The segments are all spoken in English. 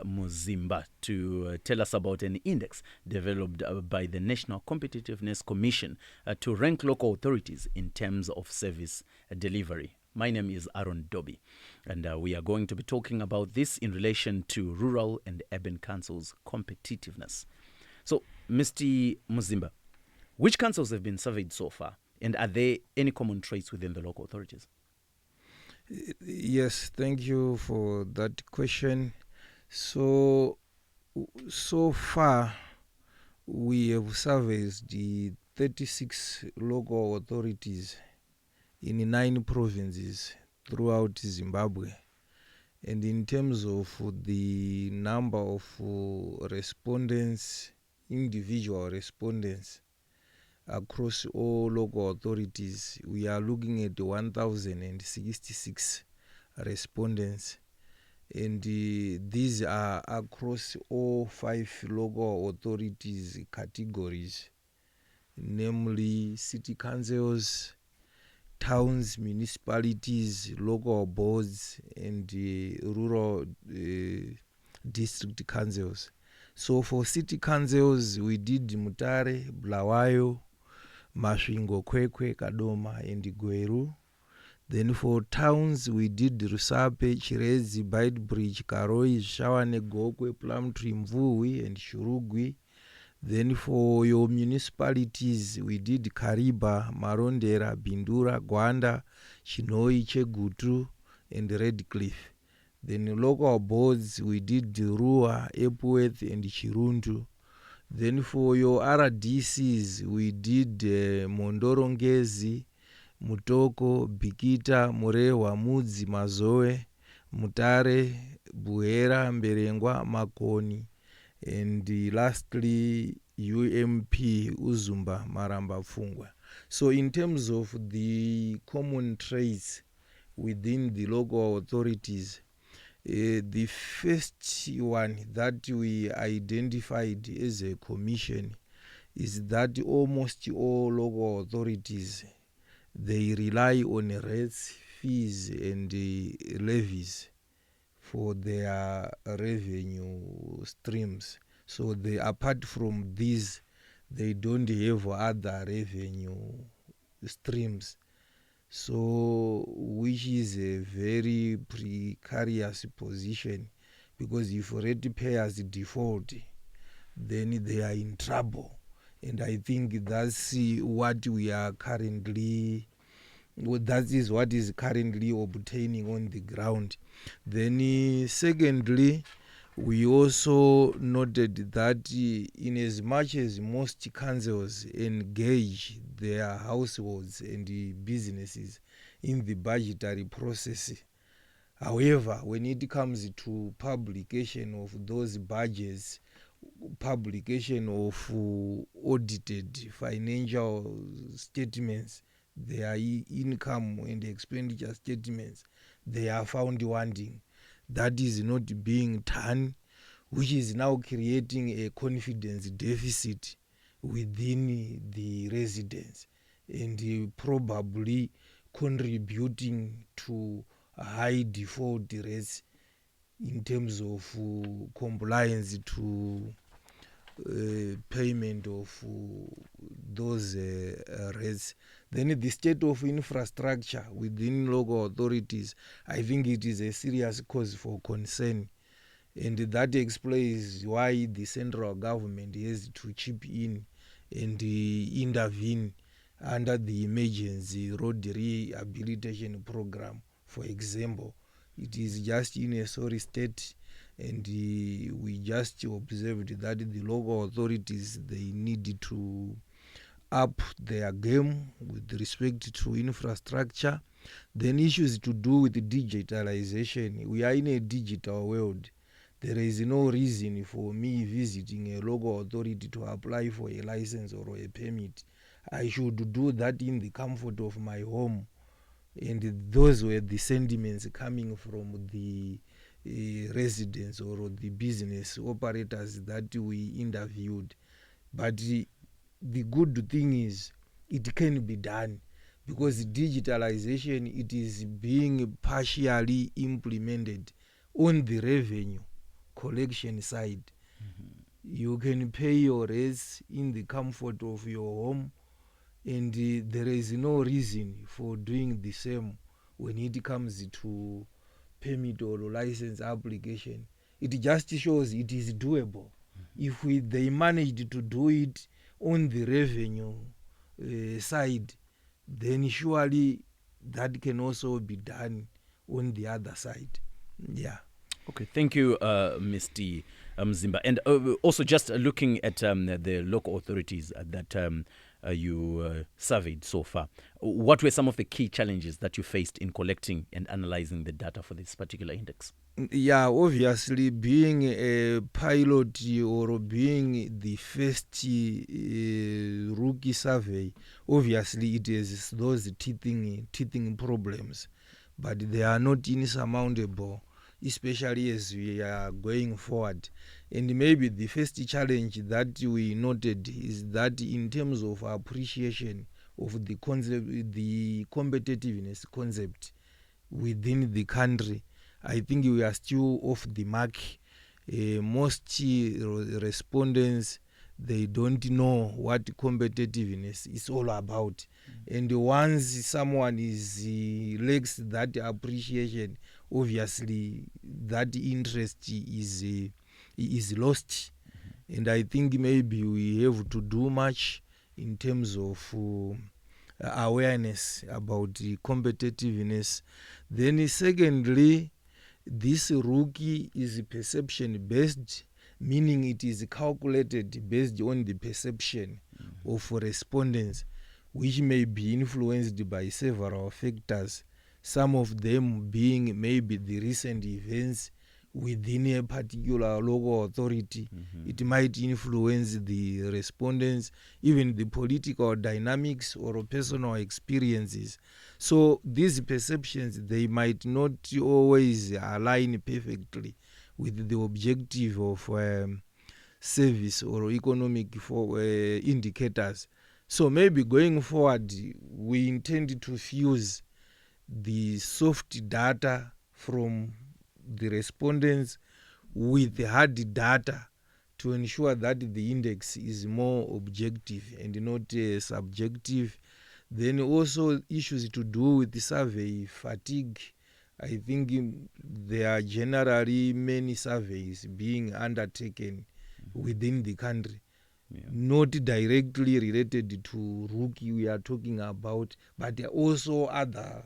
Muzimba to tell us about an index developed by the National Competitiveness Commission to rank local authorities in terms of service delivery. My name is Aaron Dobby, and we are going to be talking about this in relation to rural and urban councils' competitiveness. So, Mr. Muzimba, which councils have been surveyed so far, and are there any common traits within the local authorities? Yes, thank you for that question. So far, we have surveyed the 36 local authorities in 9 provinces throughout Zimbabwe. And in terms of the number of respondents, individual respondents across all local authorities, we are looking at 1,066 respondents. And these are across all 5 local authorities categories, namely city councils, towns, municipalities, local boards, and rural district councils. So for city councils, we did Mutare, Bulawayo, Masvingo, Kwekwe, Kadoma, and Gweru. Then for towns, we did Rusape, Chirezi, Beitbridge, Karoi, Shawane, Gokwe, Plumtree, Mvui, and Shurugwi. Then for your municipalities, we did Kariba, Marondera, Bindura, Gwanda, Chinoi, Chegutu, and Redcliffe. Then local boards, we did Rua, Epworth, and Chirundu. Then for your RDCs, we did Mondorongezi, Mutoko, Bikita, Murewa, Mudzi, Mazoe, Mutare, Buhera, Mberengwa, Makoni, and lastly UMP, Uzumba, Maramba, Fungwa. So in terms of the common traits within the local authorities, the first one that we identified as a commission is that almost all local authorities, they rely on rates, fees, and levies for their revenue streams. So they, apart from these, they don't have other revenue streams. So which is a very precarious position, because if ratepayers default, then they are in trouble. And I think that's what we are currently, that is what is currently obtaining on the ground. Then secondly, we also noted that in as much as most councils engage their households and businesses in the budgetary process, however, when it comes to publication of those budgets, publication of audited financial statements, their income and expenditure statements, they are found wanting. That is not being done, which is now creating a confidence deficit within the residents and probably contributing to high default rates in terms of compliance to payment of those rates. Then the state of infrastructure within local authorities, I think it is a serious cause for concern, and that explains why the central government has to chip in and intervene under the emergency road rehabilitation program. For example, it is just in a sorry state, and we just observed that the local authorities, they need to up their game with respect to infrastructure. Then issues to do with digitalization. We are in a digital world. There is no reason for me visiting a local authority to apply for a license or a permit. I should do that in the comfort of my home. And those were the sentiments coming from the residents or the business operators that we interviewed. But the good thing is it can be done, because digitalization, it is being partially implemented on the revenue collection side. You can pay your rates in the comfort of your home, and there is no reason for doing the same when it comes to permit or license application. It just shows it is doable. If they managed to do it on the revenue side, then surely that can also be done on the other side. Yeah. Okay, thank you, Mr. Mzimba. And also just looking at the local authorities that you surveyed so far, what were some of the key challenges that you faced in collecting and analyzing the data for this particular index? Yeah, obviously being a pilot or being the first RUCCI survey, obviously it is those teething problems, but they are not insurmountable, especially as we are going forward. And maybe the first challenge that we noted is that in terms of appreciation of the concept, the competitiveness concept within the country, I think we are still off the mark. Most respondents, they don't know what competitiveness is all about. And once someone lacks that appreciation, obviously that interest is lost. And I think maybe we have to do much in terms of awareness about the competitiveness. Then secondly, this RUCCI is perception based, meaning it is calculated based on the perception of respondents, which may be influenced by several factors, some of them being maybe the recent events within a particular local authority. It might influence the respondents, even the political dynamics or personal experiences. So these perceptions, they might not always align perfectly with the objective of service or economic indicators. So maybe going forward, we intend to fuse the soft data from the respondents with the hard data to ensure that the index is more objective and not subjective. Then also issues to do with the survey fatigue. I think there are generally many surveys being undertaken within the country, not directly related to RUCCI we are talking about, but there are also other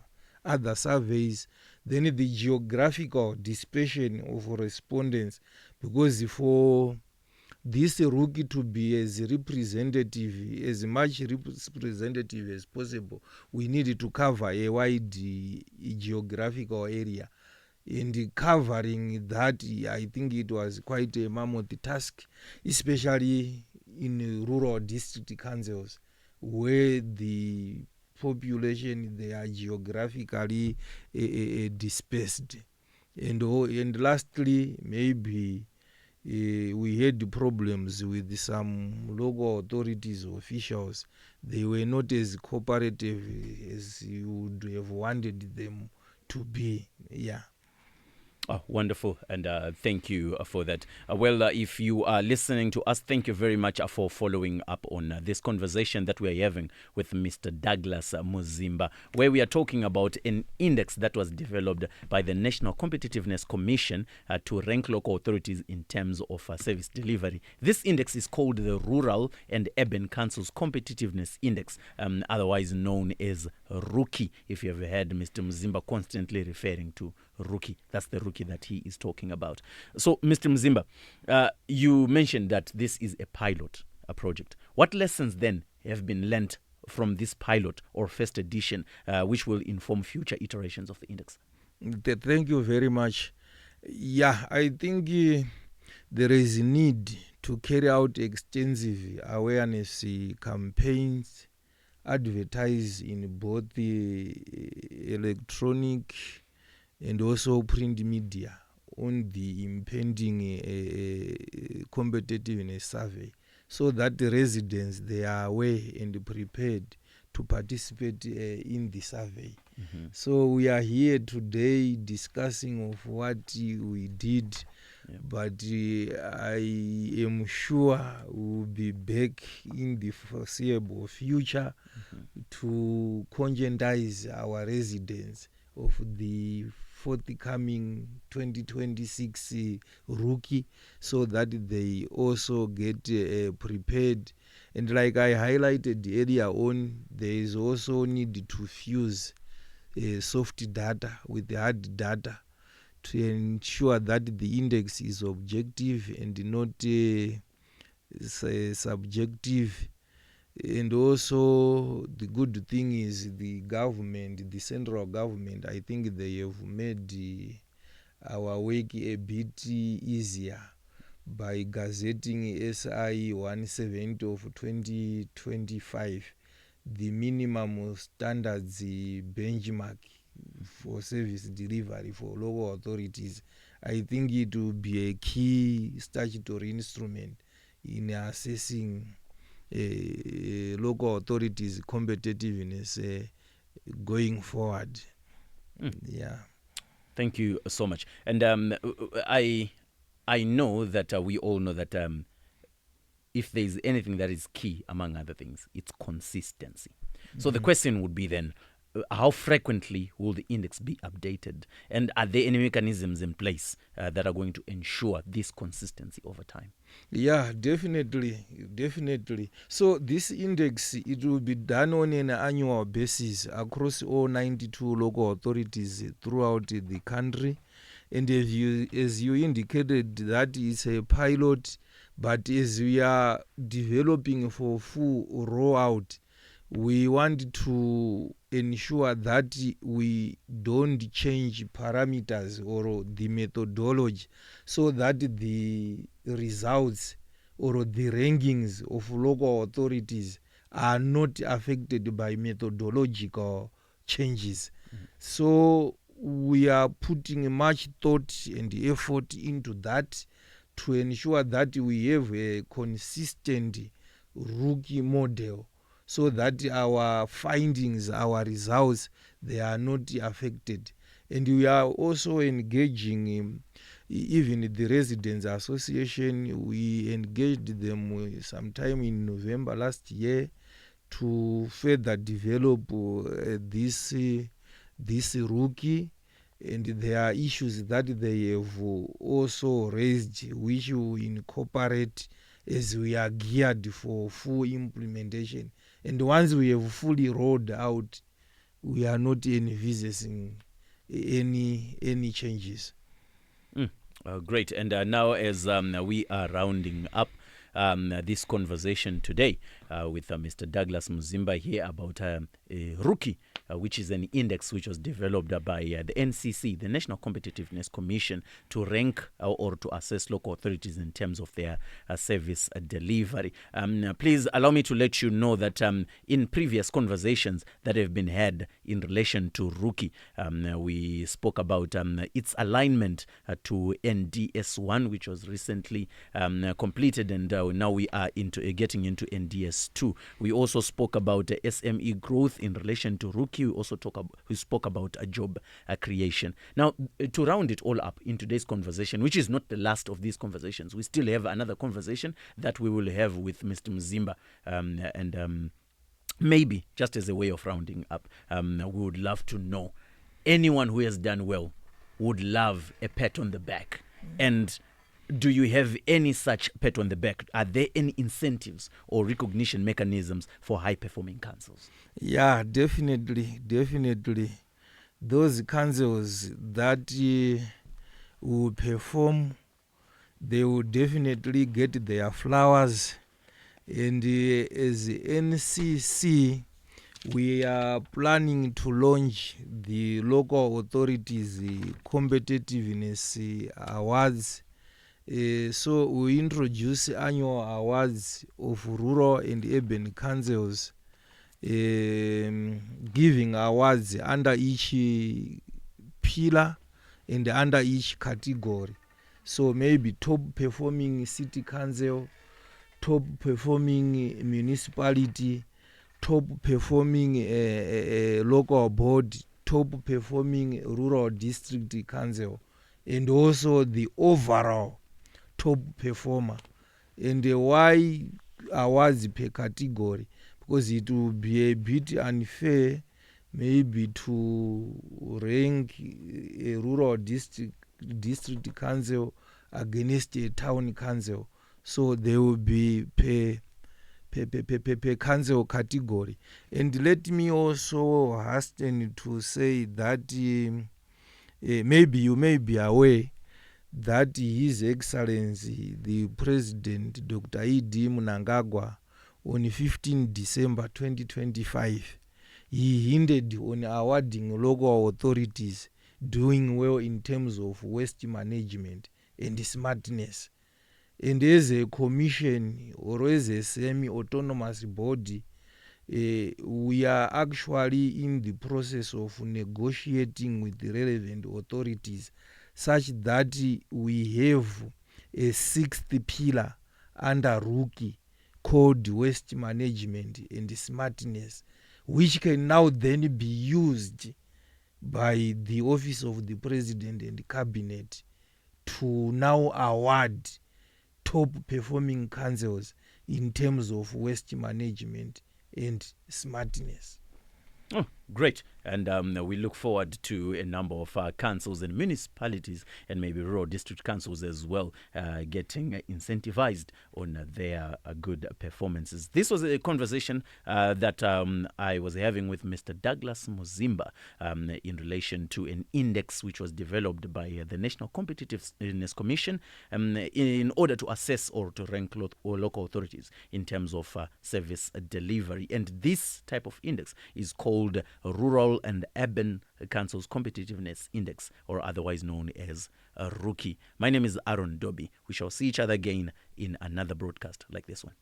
surveys. Then the geographical dispersion of respondents, because for this RUCCI to be as representative, as much representative as possible, we need to cover a wide geographical area. And covering that, I think it was quite a mammoth task, especially in rural district councils where the population, they are geographically dispersed. And lastly, maybe we had problems with some local authorities officials. They were not as cooperative as you would have wanted them to be. Yeah. Oh, wonderful. And thank you for that. If you are listening to us, thank you very much for following up on this conversation that we are having with Mr. Douglas Mzimba, where we are talking about an index that was developed by the National Competitiveness Commission to rank local authorities in terms of service delivery. This index is called the Rural and Urban Councils Competitiveness Index, otherwise known as RUCCI, if you have heard Mr. Mzimba constantly referring to RUCCI. That's the RUCCI that he is talking about. So, Mr. Mzimba, you mentioned that this is a pilot project. What lessons then have been learnt from this pilot or first edition, which will inform future iterations of the index? Thank you very much. Yeah, I think there is a need to carry out extensive awareness campaigns, advertise in both the electronic and also print media on the impending competitiveness survey, so that the residents, they are aware and prepared to participate in the survey. So we are here today discussing of what we did But I am sure we'll be back in the foreseeable future to conscientize our residents of the forthcoming 2026 RUCCI, so that they also get prepared. And like I highlighted earlier on, there is also need to fuse soft data with the hard data to ensure that the index is objective and not subjective. And also the good thing is the government, the central government, I think they have made our work a bit easier by gazetting SI 170 of 2025, the minimum standards benchmark for service delivery for local authorities. I think it will be a key statutory instrument in assessing local authorities' competitiveness going forward. Yeah. Thank you so much. And I know that we all know that if there is anything that is key, among other things, it's consistency. So the question would be then, how frequently will the index be updated? And are there any mechanisms in place that are going to ensure this consistency over time? Yeah, definitely. So this index, it will be done on an annual basis across all 92 local authorities throughout the country. And as you indicated, that is a pilot, but as we are developing for full rollout, we want to ensure that we don't change parameters or the methodology, so that the results or the rankings of local authorities are not affected by methodological changes. So we are putting much thought and effort into that to ensure that we have a consistent RUCCI model, so that our findings, our results, they are not affected. And we are also engaging even the Residents Association. We engaged them sometime in November last year to further develop this RUCCI. And there are issues that they have also raised, which we incorporate as we are geared for full implementation. And once we have fully rolled out, we are not envisaging any changes. Great. And now as we are rounding up this conversation today with Mr. Douglas Muzimba here about RUCCI, which is an index which was developed by the NCC, the National Competitiveness Commission, to rank or to assess local authorities in terms of their service delivery. Please allow me to let you know that in previous conversations that have been had in relation to RUCCI, we spoke about its alignment to NDS1, which was recently completed, and now we are getting into NDS2. We also spoke about SME growth in relation to RUCCI. We spoke about a job creation. Now, to round it all up in today's conversation, which is not the last of these conversations, we still have another conversation that we will have with Mr. Muzimba, and maybe just as a way of rounding up, we would love to know, anyone who has done well would love a pat on the back. And do you have any such pat on the back? Are there any incentives or recognition mechanisms for high-performing councils? Yeah, definitely. Those councils that will perform, they will definitely get their flowers. And as NCC, we are planning to launch the local authorities competitiveness awards. So we introduce annual awards of rural and urban councils, giving awards under each pillar and under each category. So maybe top performing city council, top performing municipality, top performing local board, top performing rural district council, and also the overall top performer. And why awards per category? Because it will be a bit unfair maybe to rank a rural district council against a town council. So there will be per council category. And let me also hasten to say that maybe you may be aware that His Excellency the President Dr. E.D. Mnangagwa on 15 December 2025 he hinted on awarding local authorities doing well in terms of waste management and smartness. And as a commission or as a semi-autonomous body, we are actually in the process of negotiating with the relevant authorities such that we have a sixth pillar under RUCCI called waste management and smartness, which can now then be used by the office of the president and cabinet to now award top performing councils in terms of waste management and smartness. Oh, great. And we look forward to a number of councils and municipalities and maybe rural district councils as well getting incentivized on their good performances. This was a conversation that I was having with Mr. Douglas Muzimba in relation to an index which was developed by the National Competitiveness Commission in order to assess or to rank local authorities in terms of service delivery. And this type of index is called Rural and Urban Councils Competitiveness Index, or otherwise known as RUCCI. My name is Aaron Dobby. We shall see each other again in another broadcast like this one.